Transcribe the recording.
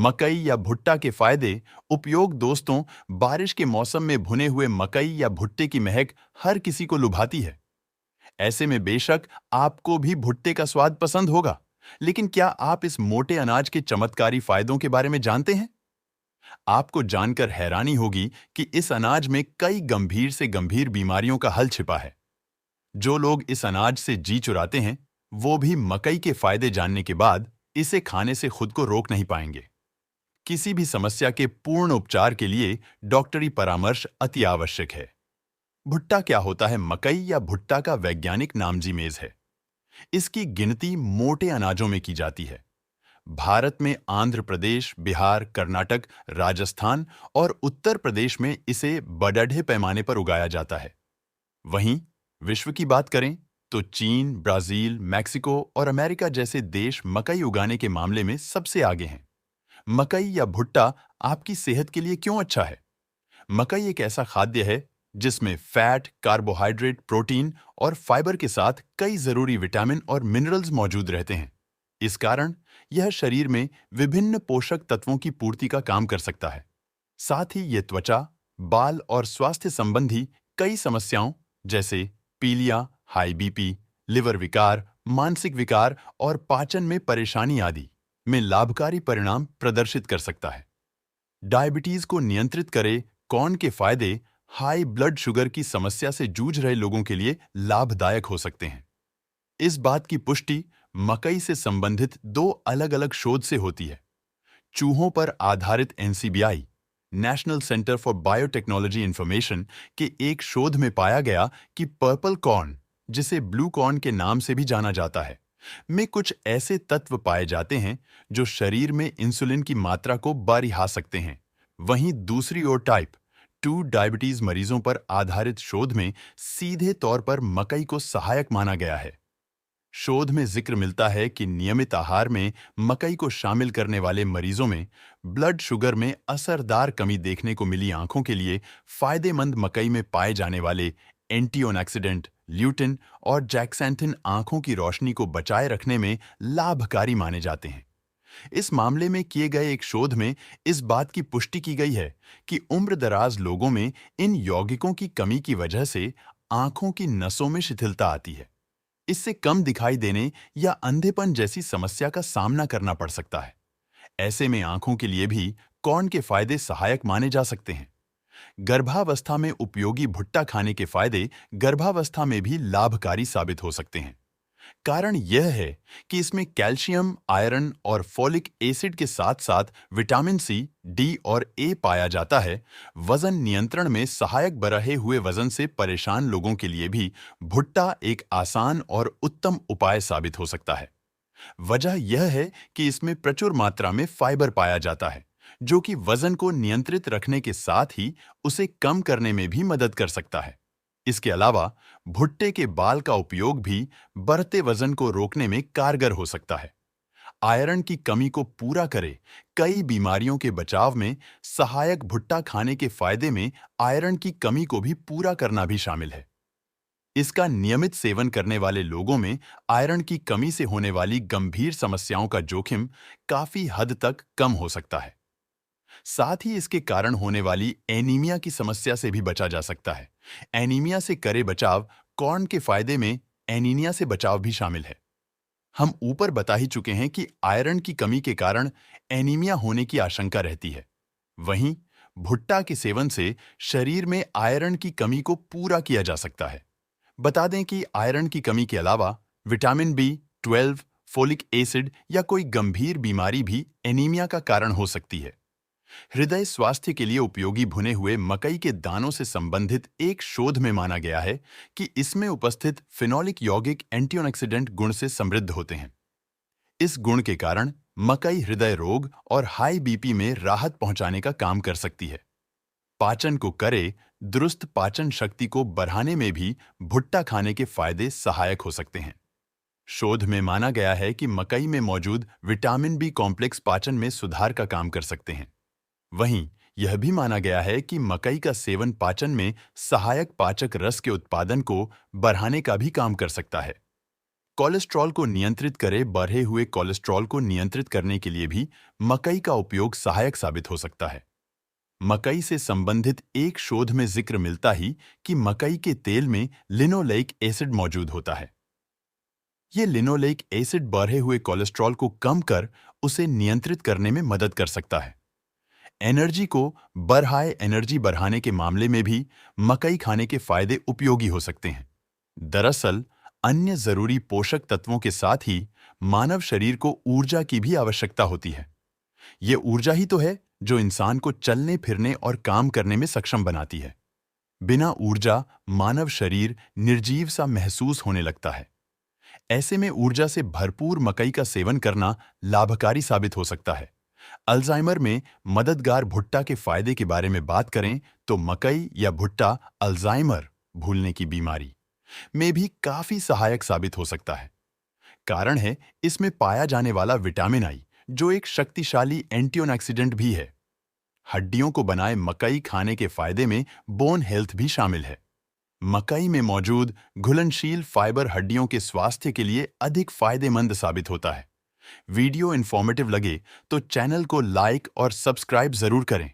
मकई या भुट्टा के फायदे। उपयोग दोस्तों, बारिश के मौसम में भुने हुए मकई या भुट्टे की महक हर किसी को लुभाती है। ऐसे में बेशक आपको भी भुट्टे का स्वाद पसंद होगा, लेकिन क्या आप इस मोटे अनाज के चमत्कारी फायदों के बारे में जानते हैं? आपको जानकर हैरानी होगी कि इस अनाज में कई गंभीर से गंभीर बीमारियों का हल छिपा है। जो लोग इस अनाज से जी चुराते हैं, वो भी मकई के फायदे जानने के बाद इसे खाने से खुद को रोक नहीं पाएंगे। किसी भी समस्या के पूर्ण उपचार के लिए डॉक्टरी परामर्श अति आवश्यक है। भुट्टा क्या होता है? मकई या भुट्टा का वैज्ञानिक नाम जीमेज है। इसकी गिनती मोटे अनाजों में की जाती है। भारत में आंध्र प्रदेश, बिहार, कर्नाटक, राजस्थान और उत्तर प्रदेश में इसे बड़े पैमाने पर उगाया जाता है। वहीं विश्व की बात करें तो चीन, ब्राजील, मैक्सिको और अमेरिका जैसे देश मकई उगाने के मामले में सबसे आगे हैं। मकई या भुट्टा आपकी सेहत के लिए क्यों अच्छा है? मकई एक ऐसा खाद्य है जिसमें फैट, कार्बोहाइड्रेट, प्रोटीन और फाइबर के साथ कई जरूरी विटामिन और मिनरल्स मौजूद रहते हैं। इस कारण यह शरीर में विभिन्न पोषक तत्वों की पूर्ति का काम कर सकता है। साथ ही ये त्वचा, बाल और स्वास्थ्य संबंधी कई समस्याओं जैसे पीलिया, हाई बीपी, लिवर विकार, मानसिक विकार और पाचन में परेशानी आदि में लाभकारी परिणाम प्रदर्शित कर सकता है। डायबिटीज को नियंत्रित करे। कॉर्न के फायदे हाई ब्लड शुगर की समस्या से जूझ रहे लोगों के लिए लाभदायक हो सकते हैं। इस बात की पुष्टि मकई से संबंधित दो अलग-अलग शोध से होती है। चूहों पर आधारित NCBI, national centre for biotechnology information के एक शोध में पाया गया कि पर्पल कॉर्न, जिसे ब्लू कॉर्न के नाम से भी जाना जाता है, में कुछ ऐसे तत्व पाए जाते हैं जो शरीर में इंसुलिन की मात्रा को बढ़ा सकते हैं। वहीं दूसरी ओर टाइप 2 डायबिटीज मरीजों पर आधारित शोध में सीधे तौर पर मकई को सहायक माना गया है। शोध में जिक्र मिलता है कि नियमित आहार में मकई को शामिल करने वाले मरीजों में ब्लड शुगर में असरदार कमी देखने को मिली। आंखों के लिए फायदेमंद मकई में पाए जाने वाले एंटीऑक्सीडेंट, ल्यूटिन और जैक्सेंथिन आंखों की रोशनी को बचाए रखने में लाभकारी माने जाते हैं। इस मामले में किए गए एक शोध में इस बात की पुष्टि की गई है कि उम्रदराज लोगों में इन यौगिकों की कमी की वजह से आंखों की नसों में शिथिलता आती है। इससे कम दिखाई देने या अंधेपन जैसी समस्या का सामना करना पड़ सकता है। ऐसे में आंखों के लिए भी कॉर्न के फायदे सहायक माने जा सकते हैं। गर्भावस्था में उपयोगी भुट्टा खाने के फायदे गर्भावस्था में भी लाभकारी साबित हो सकते हैं। कारण यह है कि इसमें कैल्शियम, आयरन और फोलिक एसिड के साथ-साथ विटामिन सी, डी और ए पाया जाता है। वजन नियंत्रण में सहायक बढ़े हुए वजन से परेशान लोगों के लिए भी भुट्टा एक आसान और उत्तम उपाय साबित हो सकता है। वजह यह है कि इसमें प्रचुर मात्रा में फाइबर पाया जाता है, जो कि वजन को नियंत्रित रखने के साथ ही उसे कम करने में भी मदद कर सकता है। इसके अलावा भुट्टे के बाल का उपयोग भी बढ़ते वजन को रोकने में कारगर हो सकता है। आयरन की कमी को पूरा करे। कई बीमारियों के बचाव में सहायक भुट्टा खाने के फायदे में आयरन की कमी को भी पूरा करना भी शामिल है। इसका नियमित सेवन करने वाले लोगों में आयरन की कमी से होने वाली गंभीर समस्याओं का जोखिम काफी हद तक कम हो सकता है। साथ ही इसके कारण होने वाली एनीमिया की समस्या से भी बचा जा सकता है। एनीमिया से करे बचाव। कॉर्न के फायदे में एनीमिया से बचाव भी शामिल है। हम ऊपर बता ही चुके हैं कि आयरन की कमी के कारण एनीमिया होने की आशंका रहती है। वहीं भुट्टा के सेवन से शरीर में आयरन की कमी को पूरा किया जा सकता है। बता दें कि आयरन की कमी के अलावा विटामिन B12, फोलिक एसिड या कोई गंभीर बीमारी भी एनीमिया का कारण हो सकती है। हृदय स्वास्थ्य के लिए उपयोगी भुने हुए मकई के दानों से संबंधित एक शोध में माना गया है कि इसमें उपस्थित फिनोलिक यौगिक एंटीऑक्सीडेंट गुण से समृद्ध होते हैं। इस गुण के कारण मकई हृदय रोग और हाई बीपी में राहत पहुंचाने का काम कर सकती है। पाचन को करे। दुरुस्त पाचन शक्ति को बढ़ाने में भी भुट्टा खाने के फायदे सहायक हो सकते हैं। शोध में माना गया है कि मकई में मौजूद विटामिन B कॉम्प्लेक्स पाचन में सुधार का काम कर सकते हैं। वहीं यह भी माना गया है कि मकई का सेवन पाचन में सहायक पाचक रस के उत्पादन को बढ़ाने का भी काम कर सकता है। कोलेस्ट्रॉल को नियंत्रित करे। बढ़े हुए कोलेस्ट्रॉल को नियंत्रित करने के लिए भी मकई का उपयोग सहायक साबित हो सकता है। मकई से संबंधित एक शोध में जिक्र मिलता ही कि मकई के तेल में लिनोलेइक एसिड मौजूद होता है। ये लिनोलेइक एसिड बढ़े हुए कोलेस्ट्रॉल को कम कर उसे नियंत्रित करने में मदद कर सकता है। एनर्जी बढ़ाने के मामले में भी मकई खाने के फायदे उपयोगी हो सकते हैं। दरअसल अन्य जरूरी पोषक तत्वों के साथ ही मानव शरीर को ऊर्जा की भी आवश्यकता होती है। ये ऊर्जा ही तो है जो इंसान को चलने फिरने और काम करने में सक्षम बनाती है। बिना ऊर्जा मानव शरीर निर्जीव सा महसूस होने लगता है। ऐसे में ऊर्जा से भरपूर मकई का सेवन करना लाभकारी साबित हो सकता है। अल्जाइमर में मददगार भुट्टा के फायदे के बारे में बात करें तो मकई या भुट्टा अल्जाइमर भूलने की बीमारी में भी काफी सहायक साबित हो सकता है। कारण है इसमें पाया जाने वाला विटामिन आई, जो एक शक्तिशाली एंटीऑक्सीडेंट भी है। हड्डियों को बनाए मकई खाने के फायदे में बोन हेल्थ भी शामिल है। मकई में मौजूद घुलनशील फाइबर हड्डियों के स्वास्थ्य के लिए अधिक फायदेमंद साबित होता है। वीडियो इंफॉर्मेटिव लगे तो चैनल को लाइक और सब्सक्राइब जरूर करें।